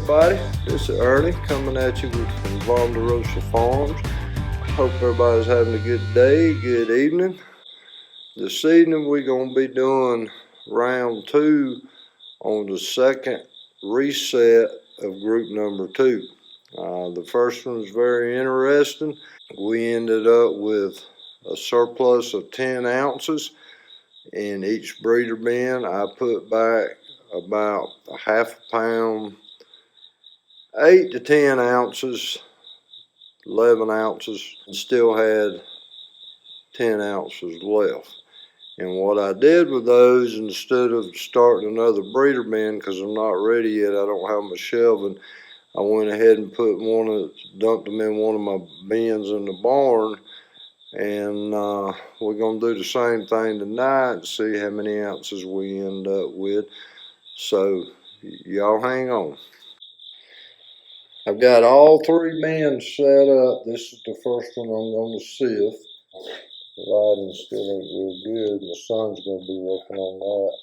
everybody, this is Ernie coming at you from Vaughn-Da-Rosa Farms. Hope everybody's having a good day, good evening. This evening we're going to be doing round 2 on the second reset of group number 2. The first one was very interesting. We ended up with a surplus of 10 ounces. In each breeder bin I put back about a half a pound, 8 to 10 ounces, 11 ounces, and still had 10 ounces left. And what I did with those, instead of starting another breeder bin, because I'm not ready yet, I don't have my shelving, I went ahead and dumped them in one of my bins in the barn. And we're going to do the same thing tonight and see how many ounces we end up with. So y'all hang on. I've got all 3 bins set up. This is the first one I'm going to sift. The lighting still ain't real good. The sun's going to be working on that.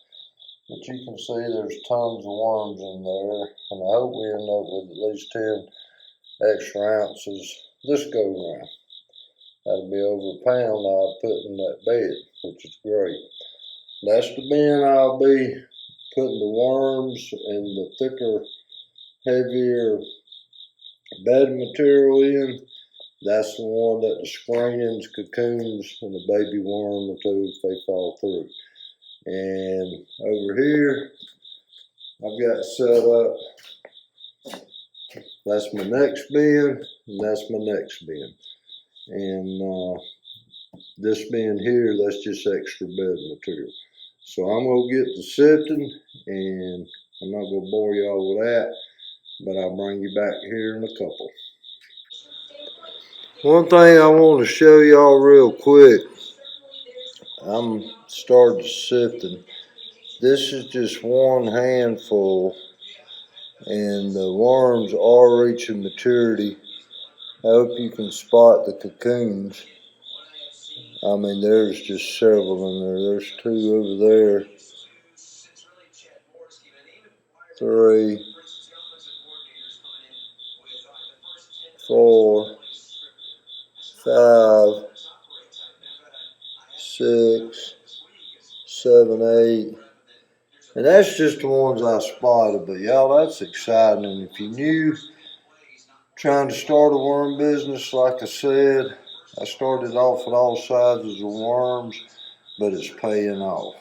But you can see there's tons of worms in there. And I hope we end up with at least 10 extra ounces this go round. That'll be over a pound I'll put in that bed, which is great. That's the bin I'll be putting the worms and the thicker, heavier bedding material in. That's the one that the screenings, cocoons, and the baby worm or two if they fall through. And over here, I've got set up, that's my next bin, and that's my next bin. And this bin here, that's just extra bed material. So I'm going to get the sifting, and I'm not going to bore y'all with that, but I'll bring you back here in a couple. One thing I want to show y'all real quick, I'm started sifting. This is just one handful, and the worms are reaching maturity. I hope you can spot the cocoons. I mean, there's just several in there. There's 2 over there. 3, 4, 5, 6, 7, 8. And that's just the ones I spotted. But y'all, that's exciting. And if you're new, trying to start a worm business, like I said, I started off with all sizes of worms, but it's paying off.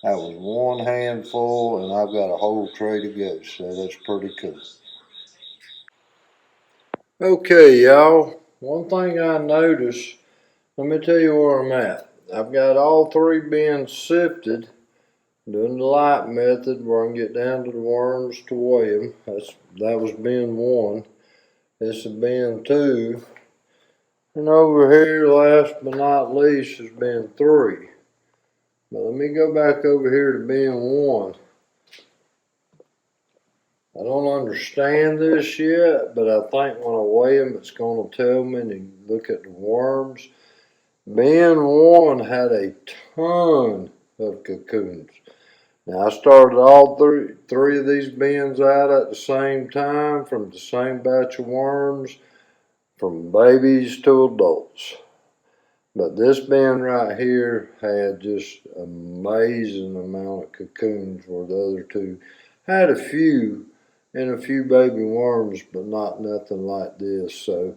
That was one handful, and I've got a whole tray to go, so that's pretty cool. Okay, y'all, one thing I noticed, let me tell you where I'm at. I've got all 3 bins sifted, doing the light method where I can get down to the worms to weigh them. That was bin 1. This is bin 2. And over here, last but not least, is bin 3. But let me go back over here to bin 1. I don't understand this yet, but I think when I weigh them, it's going to tell me to look at the worms. Bin 1 had a ton of cocoons. Now, I started all three of these bins out at the same time from the same batch of worms, from babies to adults. But this bin right here had just amazing amount of cocoons, where the other 2 had a few and a few baby worms, but not nothing like this. So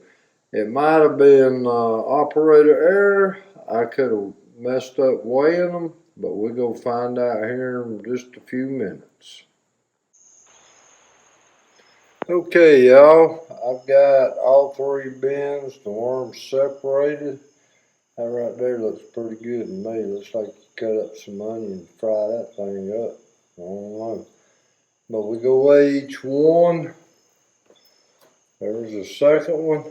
it might have been operator error. I could have messed up weighing them, but we're going to find out here in just a few minutes. Okay, y'all, I've got all 3 bins, the worms separated. That right there looks pretty good to me. Looks like you cut up some onion and fry that thing up. I don't know. But we go weigh each one. There's the second one.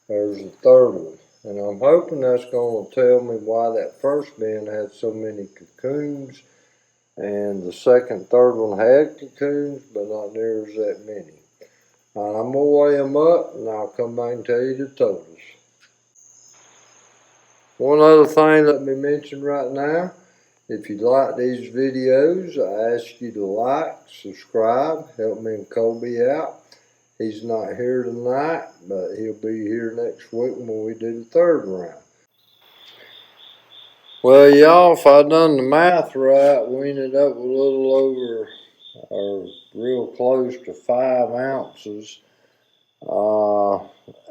There's the third one. And I'm hoping that's going to tell me why that first bin had so many cocoons, and the second, third one had cocoons, but not near as that many. And I'm going to weigh them up, and I'll come back and tell you the totals. One other thing let me mention right now If you like these videos, I ask you to like, subscribe, help me and Colby out. He's not here tonight, but he'll be here next week when we do the third round. Well, y'all, if I done the math right, we ended up with a little over, or real close to 5 ounces.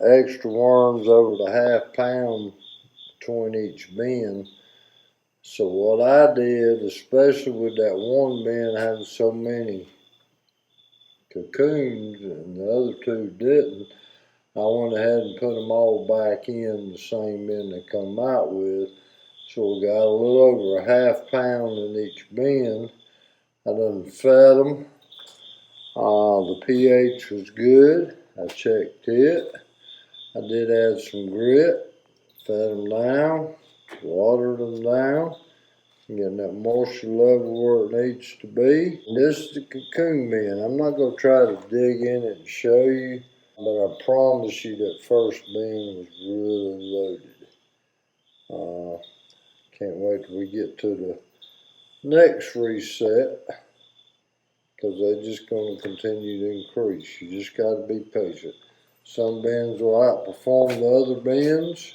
Extra worms over the half pound between each bin. So what I did, especially with that one bin having so many cocoons and the other two didn't, I went ahead and put them all back in the same bin they come out with. So we got a little over a half pound in each bin. I done fed them. The pH was good. I checked it. I did add some grit, fed them down, watered them down, getting that moisture level where it needs to be. This is the cocoon bin. I'm not going to try to dig in it and show you, but I promise you that first bin was really loaded. Can't wait till we get to the next reset, because they're just going to continue to increase. You just got to be patient. Some bins will outperform the other bins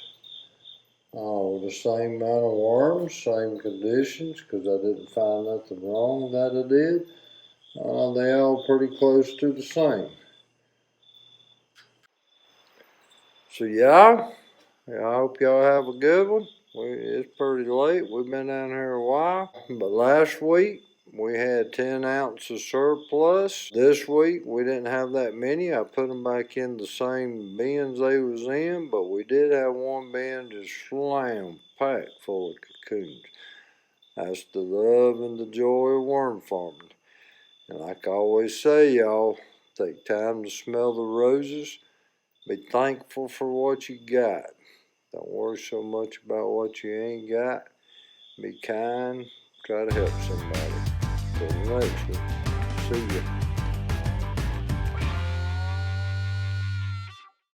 with the same amount of worms, same conditions, because I didn't find nothing wrong that I did. They all pretty close to the same. So yeah, I hope y'all have a good one. It's pretty late. We've been down here a while. But last week, we had 10 ounces surplus. This week, we didn't have that many. I put them back in the same bins they was in, but we did have one bin just slam packed full of cocoons. That's the love and the joy of worm farming. And like I always say, y'all, take time to smell the roses. Be thankful for what you got. Don't worry so much about what you ain't got. Be kind. Try to help somebody. Till the next one. See ya.